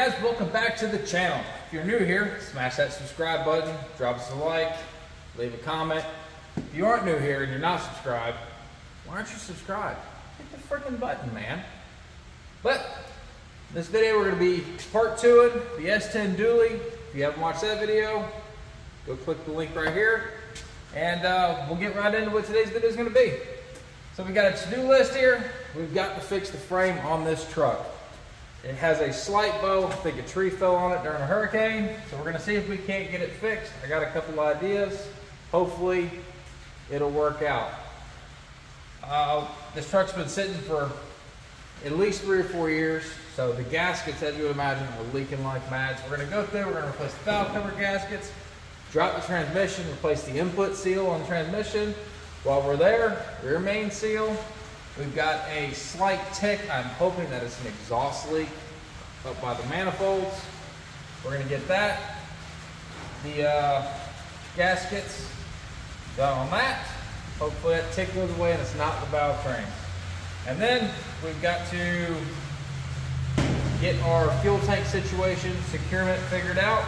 guys, welcome back to the channel. If you're new here, smash that subscribe button, drop us a like, leave a comment. If you aren't new here and you're not subscribed, why aren't you subscribed? Hit the freaking button, man. But in this video we're going to be part 2 the S-10 dually. If you haven't watched that video, go click the link right here and we'll get right into what today's video is going to be. So we got a to-do list here. We've got to fix the frame on this truck. It has a slight bow. I think a tree fell on it during a hurricane. So we're going to see if we can't get it fixed. I got a couple ideas. Hopefully it'll work out. This truck's been sitting for at least 3 or 4 years. So the gaskets, as you would imagine, are leaking like mad. So we're going to go through, we're going to replace the valve cover gaskets, drop the transmission, replace the input seal on the transmission. While we're there, rear main seal. We've got a slight tick. I'm hoping that it's an exhaust leak up by the manifolds. We're going to get that. The gaskets done on that. Hopefully that tick goes away and it's not the valve frame. And then we've got to get our fuel tank situation, securement figured out,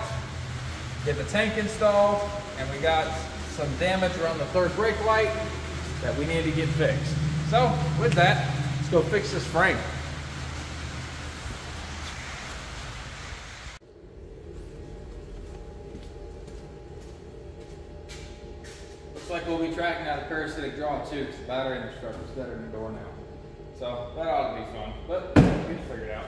get the tank installed, and we got some damage around the third brake light that we need to get fixed. So with that, let's go fix this frame. Looks like we'll be tracking out a parasitic draw too, because the battery infrastructure is better than the door now. So that ought to be fun, but we can figure it out.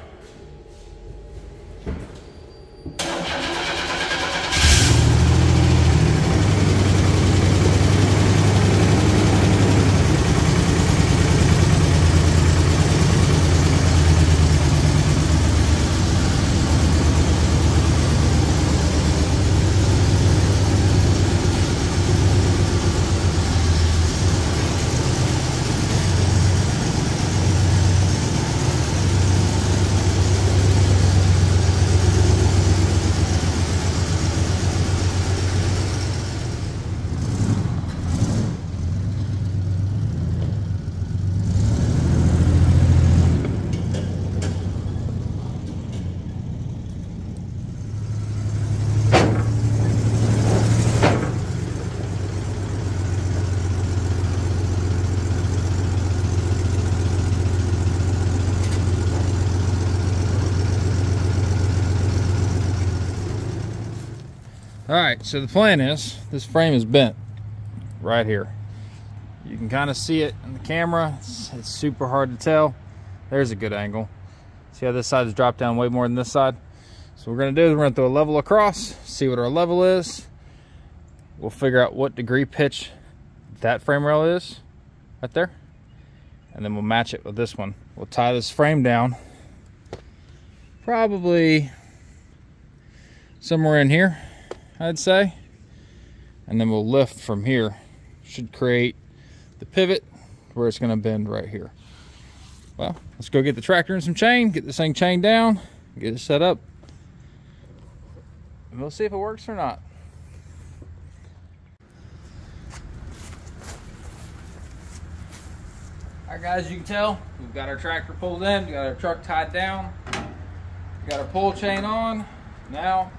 All right, so the plan is, this frame is bent right here. You can kind of see it in the camera. It's super hard to tell. There's a good angle. See how this side has dropped down way more than this side? So what we're gonna do is we're gonna throw a level across, see what our level is. We'll figure out what degree pitch that frame rail is, right there. And then we'll match it with this one. We'll tie this frame down, probably somewhere in here, I'd say, and then we'll lift from here. Should create the pivot where it's going to bend right here. Well, let's go get the tractor and some chain, get this thing chained down, get it set up, and we'll see if it works or not. All right, guys, you can tell we've got our tractor pulled in, we got our truck tied down, we got our pull chain on. Now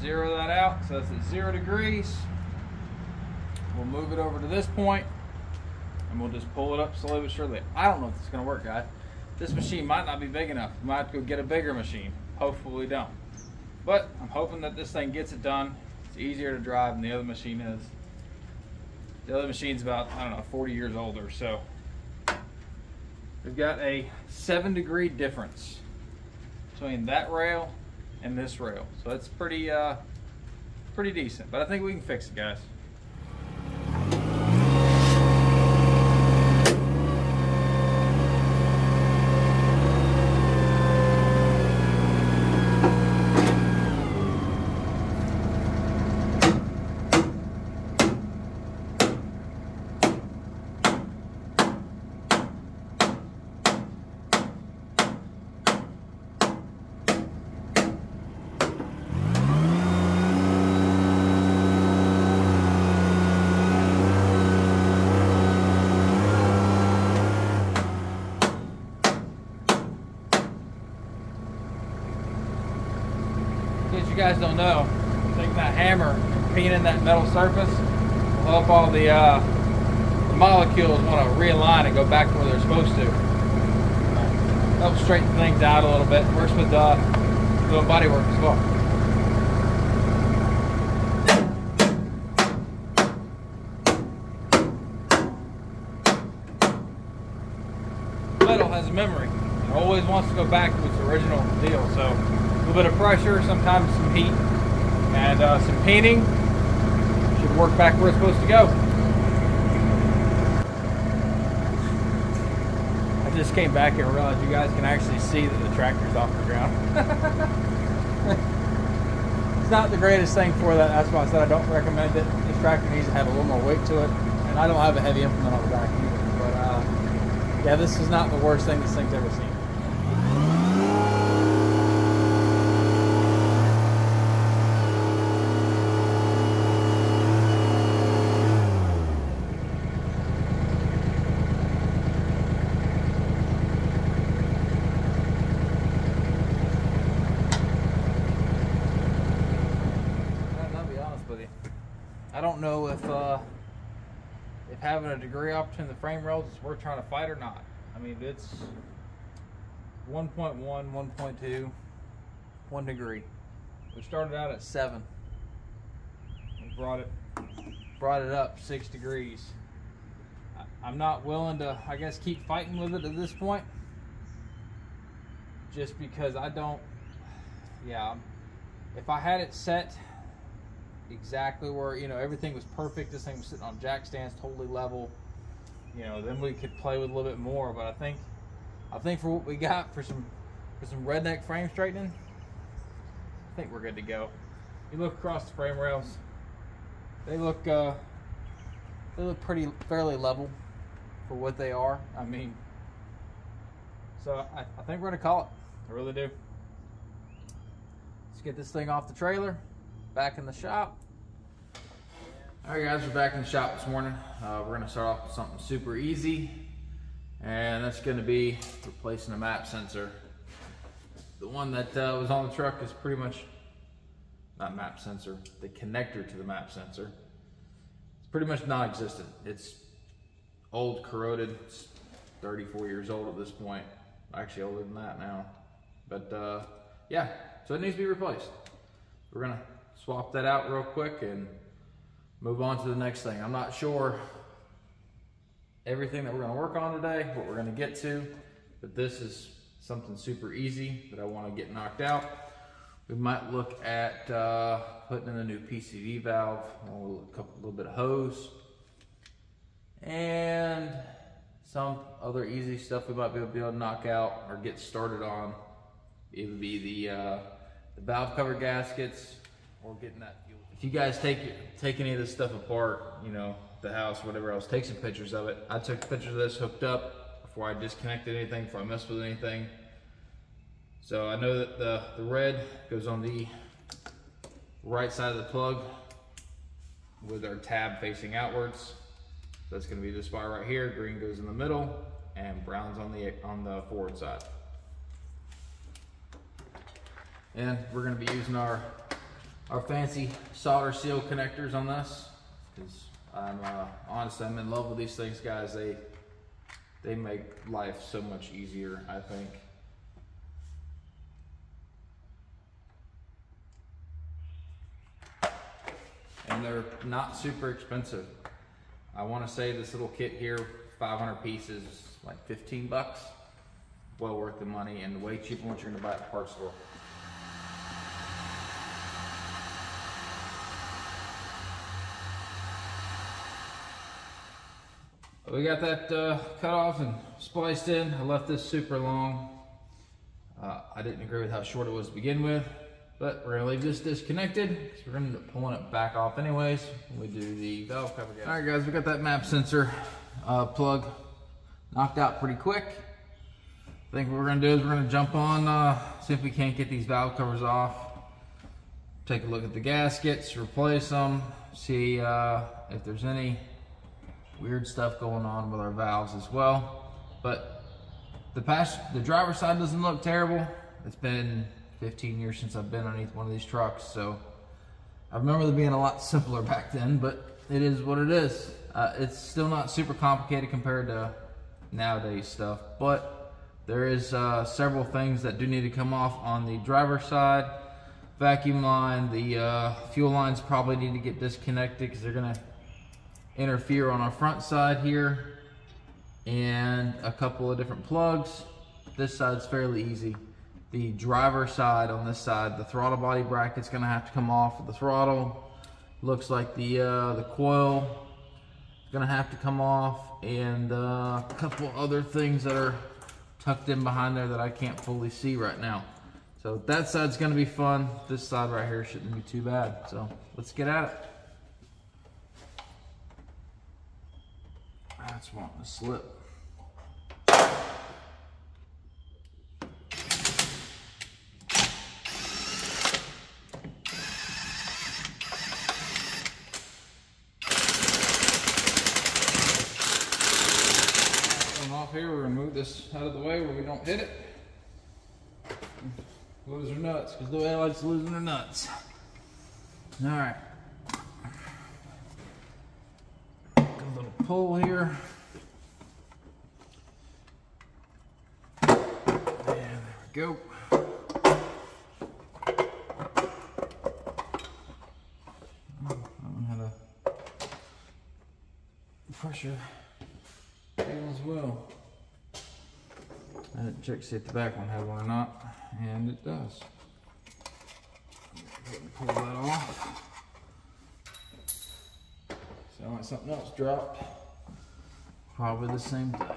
zero that out, so that's at 0 degrees. We'll move it over to this point and we'll just pull it up slowly but surely. I don't know if it's going to work, guys. This machine might not be big enough. We might have to go get a bigger machine. Hopefully we don't. But I'm hoping that this thing gets it done. It's easier to drive than the other machine is. The other machine's about, I don't know, 40 years older. So we've got a 7-degree difference between that rail and this rail, so it's pretty decent, but I think we can fix it, guys. guys don't know, taking that hammer, painting that metal surface, will help all the molecules want to realign and go back to where they're supposed to. Help straighten things out a little bit. Works with doing body work as well. Metal has a memory. It always wants to go back to its original deal. So a little bit of pressure, sometimes some heat, and some painting should work back where it's supposed to go. I just came back here and realized you guys can actually see that the tractor's off the ground. It's not the greatest thing for that. That's why I said I don't recommend it. This tractor needs to have a little more weight to it, and I don't have a heavy implement on the back either. But yeah, this is not the worst thing this thing's ever seen. I don't know if having a degree off between the frame rails is worth trying to fight or not. I mean, it's 1.1, 1.2, 1 degree. We started out at 7. We brought it up 6 degrees. I'm not willing to, I guess, keep fighting with it at this point, just because I don't. Yeah, if I had it set exactly where, you know, everything was perfect, this thing was sitting on jack stands totally level, you know, then we could play with a little bit more. But I think for what we got for some redneck frame straightening, I think we're good to go. You look across the frame rails, they look fairly level for what they are. I mean, so I think we're gonna call it. I really do. Let's get this thing off the trailer, back in the shop. All right, guys, we're back in the shop this morning. We're gonna start off with something super easy, and that's gonna be replacing a map sensor. The one that was on the truck is pretty much, not map sensor, the connector to the map sensor. It's pretty much non-existent. It's old, corroded. It's 34 years old at this point. Actually older than that now. But yeah, so it needs to be replaced. We're gonna swap that out real quick and move on to the next thing. I'm not sure everything that we're gonna work on today, what we're gonna get to, but this is something super easy that I wanna get knocked out. We might look at putting in a new PCV valve, a little bit of hose, and some other easy stuff we might be able to knock out or get started on. It would be the valve cover gaskets, or getting that fuel. If you guys take any of this stuff apart, you know, the house, whatever else, take some pictures of it. I took pictures of this hooked up before I disconnected anything, before I messed with anything. So I know that the red goes on the right side of the plug with our tab facing outwards. So that's gonna be this spot right here. Green goes in the middle and brown's on the forward side. And we're gonna be using our fancy solder seal connectors on this, because honestly, I'm in love with these things, guys. They make life so much easier, I think. And they're not super expensive. I want to say this little kit here, 500 pieces, like 15 bucks. Well worth the money, and way cheaper than what you're gonna buy at the parts store. We got that cut off and spliced in. I left this super long. I didn't agree with how short it was to begin with, but we're gonna leave this disconnected because we're gonna end up pulling it back off anyways when we do the valve cover gasket. All right, guys, we got that map sensor plug knocked out pretty quick. I think what we're gonna do is we're gonna jump on, see if we can't get these valve covers off, take a look at the gaskets, replace them, see if there's any weird stuff going on with our valves as well. But the driver's side doesn't look terrible. It's been 15 years since I've been underneath one of these trucks, so I remember them being a lot simpler back then, but it is what it is. It's still not super complicated compared to nowadays stuff, but there is several things that do need to come off on the driver's side. Vacuum line, the fuel lines probably need to get disconnected because they're going to interfere on our front side here, and a couple of different plugs. This side's fairly easy. The driver side, on this side, the throttle body bracket's going to have to come off with the throttle. Looks like the coil is going to have to come off, and a couple other things that are tucked in behind there that I can't fully see right now. So that side's going to be fun. This side right here shouldn't be too bad. So let's get at it. That's wanting to slip. Off here, we're gonna move this out of the way where we don't hit it. Lose her nuts, because the way I likes losing her nuts. All right. A little pull here. And there we go. I don't know how to pressure as well. I didn't check to see if the back one had one or not, and it does. Pull that off. Sound like something else dropped. Probably the same thing.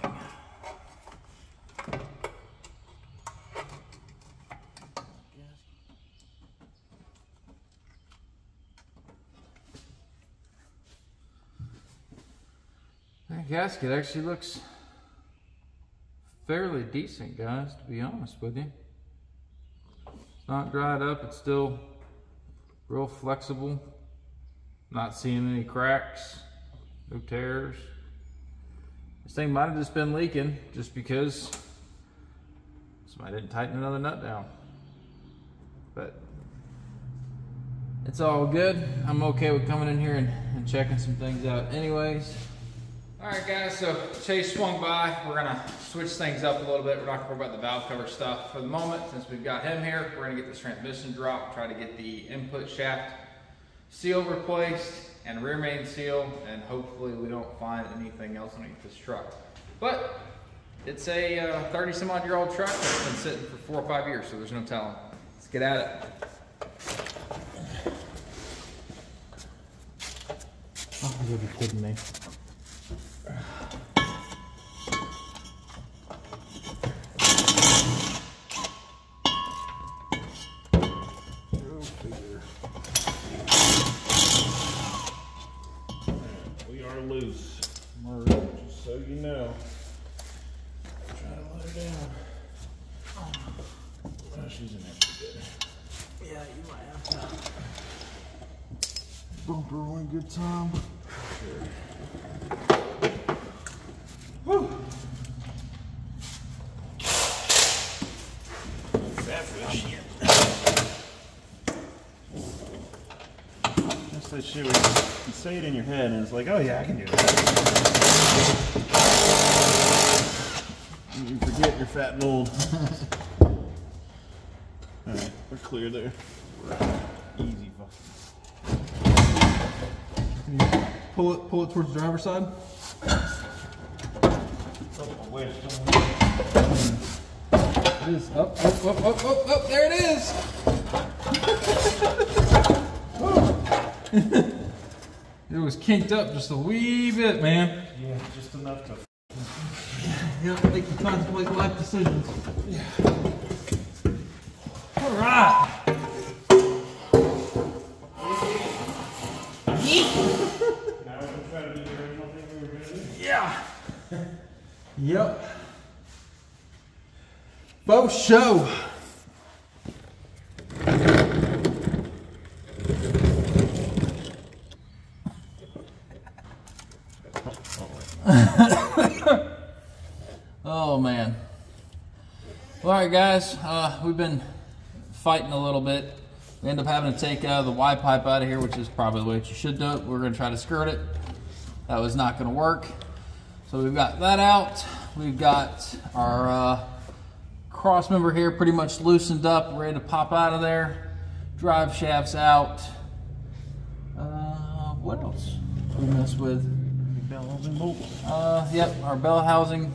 That gasket actually looks fairly decent, guys, to be honest with you. It's not dried up, it's still real flexible. Not seeing any cracks, no tears. This thing might have just been leaking just because somebody didn't tighten another nut down. But it's all good. I'm okay with coming in here and checking some things out anyways. All right, guys, so Chase swung by. We're gonna switch things up a little bit. We're not gonna worry about the valve cover stuff for the moment. Since we've got him here, we're gonna get this transmission dropped, try to get the input shaft seal replaced and rear main seal, and hopefully we don't find anything else underneath this truck. But it's a 30 some odd year old truck that's been sitting for 4 or 5 years, so there's no telling. Let's get at it. Oh, you'll be kidding me. We are loose, just so you know. Try to let her down. Oh, she's in there pretty good. Yeah, you might have to bump her one good time. Sure. Whew. That shit. That's that shit where you say it in your head and it's like, oh yeah, I can do that. And you forget you're fat and old. Alright, we're clear there. Easy fucking. Pull it towards the driver's side. Wait, it is up, there it is. It was kinked up just a wee bit, man. yeah, just enough to. Yep, make you contemplate life decisions. Yeah. All right. Now we're gonna try to do the original thing we were gonna do. Yeah. Yep. Faux show. Oh man. All right, guys. We've been fighting a little bit. We end up having to take the Y pipe out of here, which is probably the way you should do it. We're going to try to skirt it. That was not going to work. So we've got that out. We've got our cross member here pretty much loosened up, ready to pop out of there. Drive shafts out. What else we mess with? Bell housing bolts. Yep, our bell housing.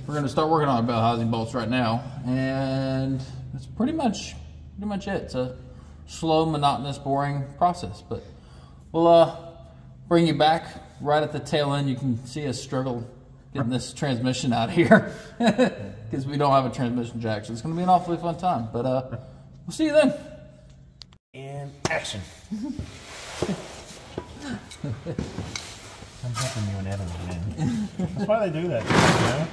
We're going to start working on our bell housing bolts right now, and that's pretty much it. It's a slow, monotonous, boring process, but we'll bring you back right at the tail end. You can see us struggle getting this transmission out of here because we don't have a transmission jack, so it's going to be an awfully fun time. But we'll see you then. And action. I'm helping you in editing, man. That's why they do that, you know?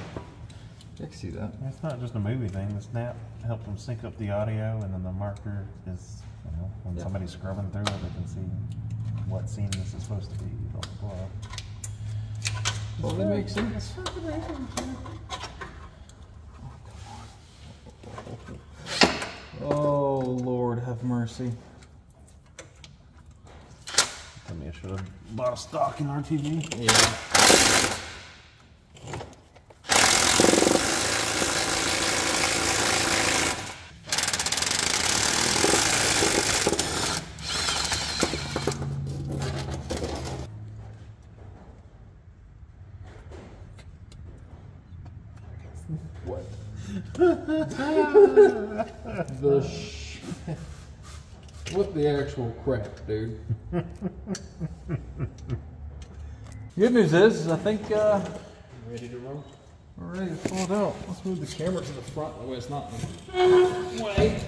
I can see that. It's not just a movie thing. The snap helps them sync up the audio, and then the marker is, you know, when somebody's scrubbing through it, they can see what scene this is supposed to be. Blah, blah, blah. Well, that makes sense. Oh, Lord, have mercy. Tell me I should have bought a stock in RTV. Yeah. What? What the actual crap, dude? Good news is I think Ready to roll? we're ready to pull it out. Let's move the camera to the front, that way it's not in the way.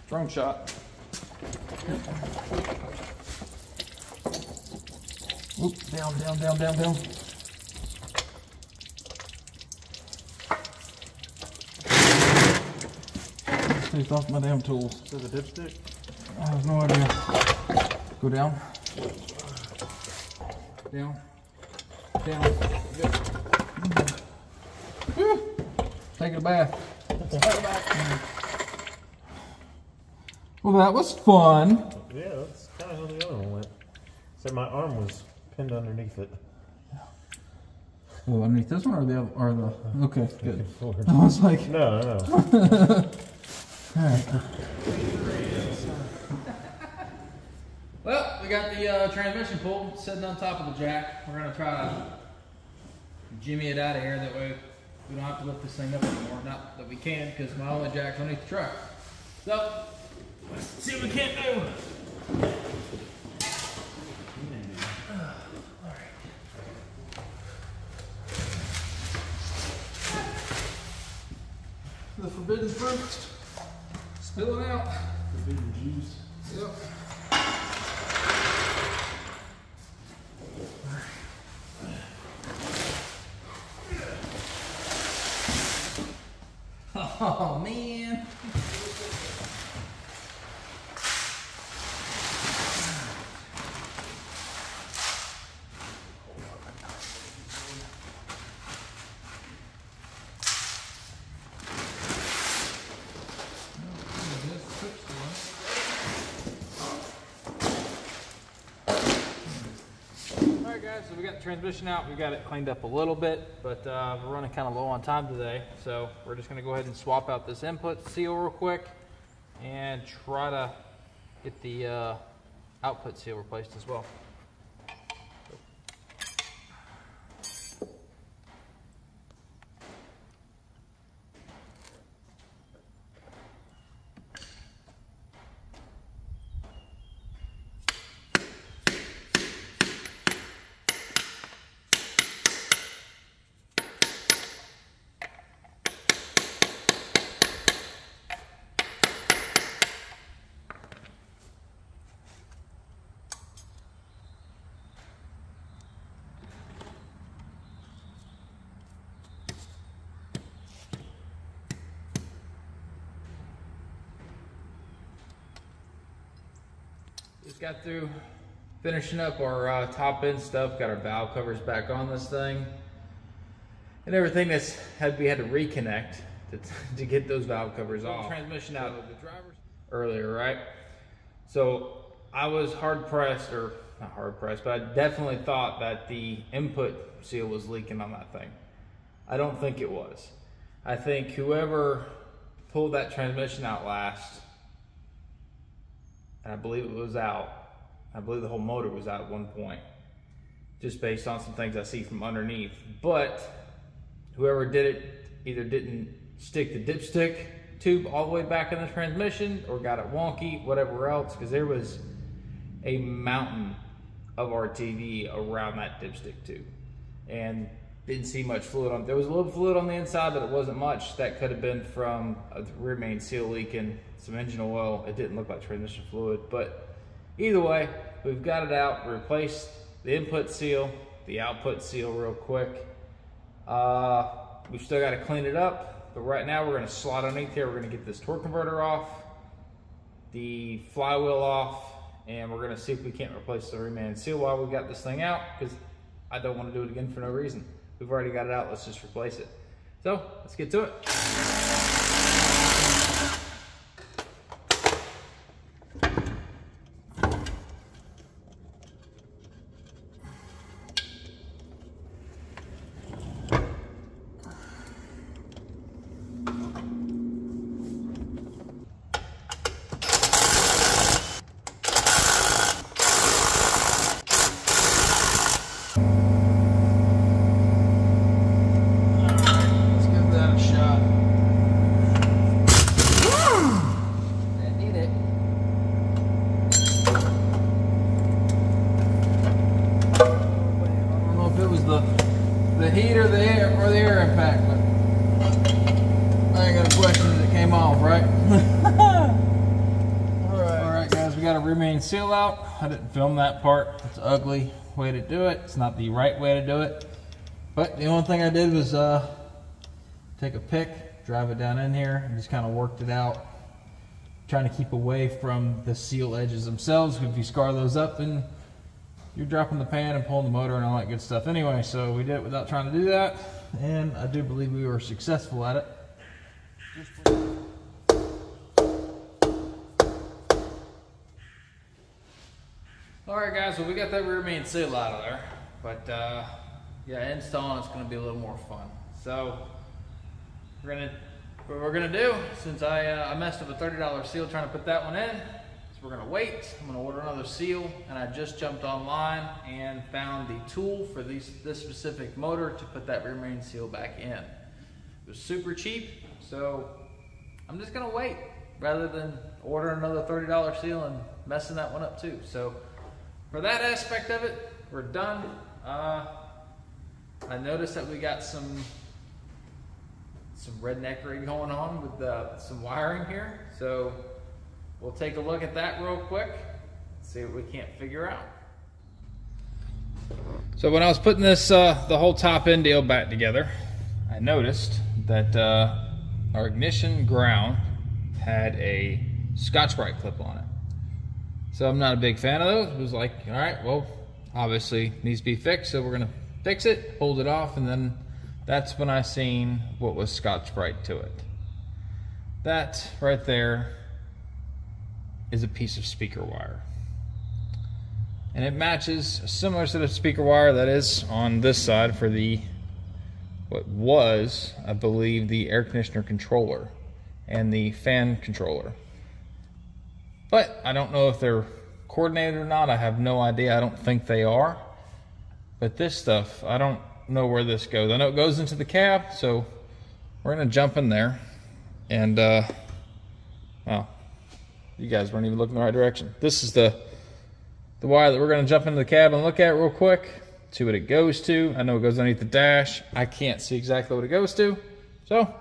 Drone shot. Oop, down, down, down, down, down. Stays off my damn tools. Is this a dipstick? I have no idea. Go down. Down. Down. Good. Woo. Taking a bath. Well, that was fun. Yeah, that's kind of how the other one went. Except my arm was pinned underneath it. Oh, underneath this one or the other? Or the? Okay, good. Forward. I was like, No, no. all right. Well, we got the transmission pulled, sitting on top of the jack. We're gonna try to jimmy it out of here. That way, we don't have to lift this thing up anymore. Not that we can, because my only jack's underneath the truck. So, let's see what we can do. The forbidden fruit. Spilling out. Forbidden juice. Yep. Oh man. Alright guys, so we got the transmission out, we got it cleaned up a little bit, but we're running kind of low on time today, so we're just going to go ahead and swap out this input seal real quick and try to get the output seal replaced as well. Just got through finishing up our top end stuff, got our valve covers back on this thing. and everything that's we had to reconnect to get those valve covers off. Transmission out of the drivers earlier, right? So I was hard pressed, or not hard pressed, but I definitely thought that the input seal was leaking on that thing. I don't think it was. I think whoever pulled that transmission out last, and I believe it was out, I believe the whole motor was out at one point, just based on some things I see from underneath. But whoever did it either didn't stick the dipstick tube all the way back in the transmission, or got it wonky, whatever else, because there was a mountain of RTV around that dipstick tube, and didn't see much fluid on. There was a little fluid on the inside, but it wasn't much. That could have been from a rear main seal leaking, some engine oil. It didn't look like transmission fluid, but either way, we've got it out. We replaced the input seal, the output seal real quick. We've still got to clean it up, but right now we're going to slide underneath here. We're going to get this torque converter off, the flywheel off, and we're going to see if we can't replace the rear main seal while we got this thing out, because I don't want to do it again for no reason. We've already got it out, let's just replace it. So, let's get to it. The heat or the air impact, but I ain't got a question that it came off, right? Alright guys, we got a rear main seal out. I didn't film that part. It's an ugly way to do it. It's not the right way to do it. But the only thing I did was take a pick, drive it down in here, and just kind of worked it out. Trying to keep away from the seal edges themselves. If you scar those up, then you're dropping the pan and pulling the motor and all that good stuff anyway. So we did it without trying to do that, and I do believe we were successful at it. Alright guys, well we got that rear main seal out of there, but yeah, installing is going to be a little more fun. So what we're gonna do, since I messed up a $30 seal trying to put that one in, we're gonna wait. I'm gonna order another seal, and I just jumped online and found the tool for this specific motor to put that rear main seal back in. It was super cheap, so I'm just gonna wait rather than order another $30 seal and messing that one up too. So for that aspect of it, we're done. I noticed that we got some redneckery going on with some wiring here, so we'll take a look at that real quick, see what we can't figure out. So when I was putting this, the whole top end deal back together, I noticed that our ignition ground had a Scotch-Brite clip on it. So I'm not a big fan of those. It was like, all right, well, obviously needs to be fixed, so we're gonna fix it, hold it off, and then that's when I seen what was Scotch-Brite to it. That right there is a piece of speaker wire, and it matches a similar set of speaker wire that is on this side for the what was, I believe, the air conditioner controller and the fan controller, but I don't know if they're coordinated or not. I have no idea. I don't think they are, but this stuff, I don't know where this goes. I know it goes into the cab, so we're gonna jump in there and wow, you guys weren't even looking the right direction. This is the wire that we're going to jump into the cab and look at real quick, see what it goes to. I know it goes underneath the dash. I can't see exactly what it goes to, so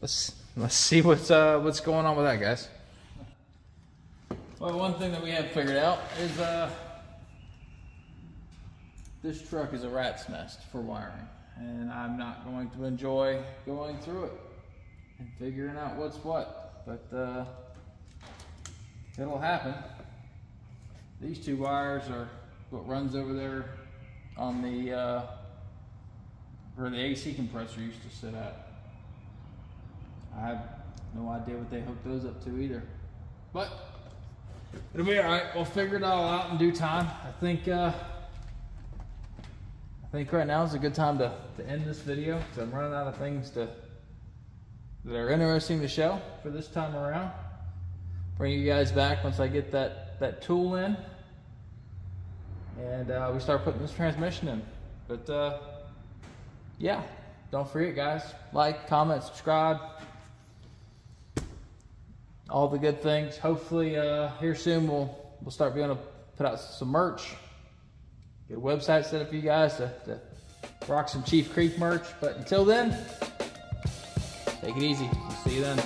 let's see what's going on with that, guys. Well, one thing that we have figured out is this truck is a rat's nest for wiring, and I'm not going to enjoy going through it and figuring out what's what, but it'll happen. These two wires are what runs over there on the where the AC compressor used to sit at. I have no idea what they hooked those up to either. But it'll be all right. We'll figure it all out in due time. I think right now is a good time to end this video because I'm running out of things that are interesting to show for this time around. Bring you guys back once I get that tool in and we start putting this transmission in. But yeah, don't forget, guys, like, comment, subscribe, all the good things. Hopefully here soon we'll start being able to put out some merch, get a website set up for you guys to rock some Chief Creek merch. But until then, take it easy. See you then.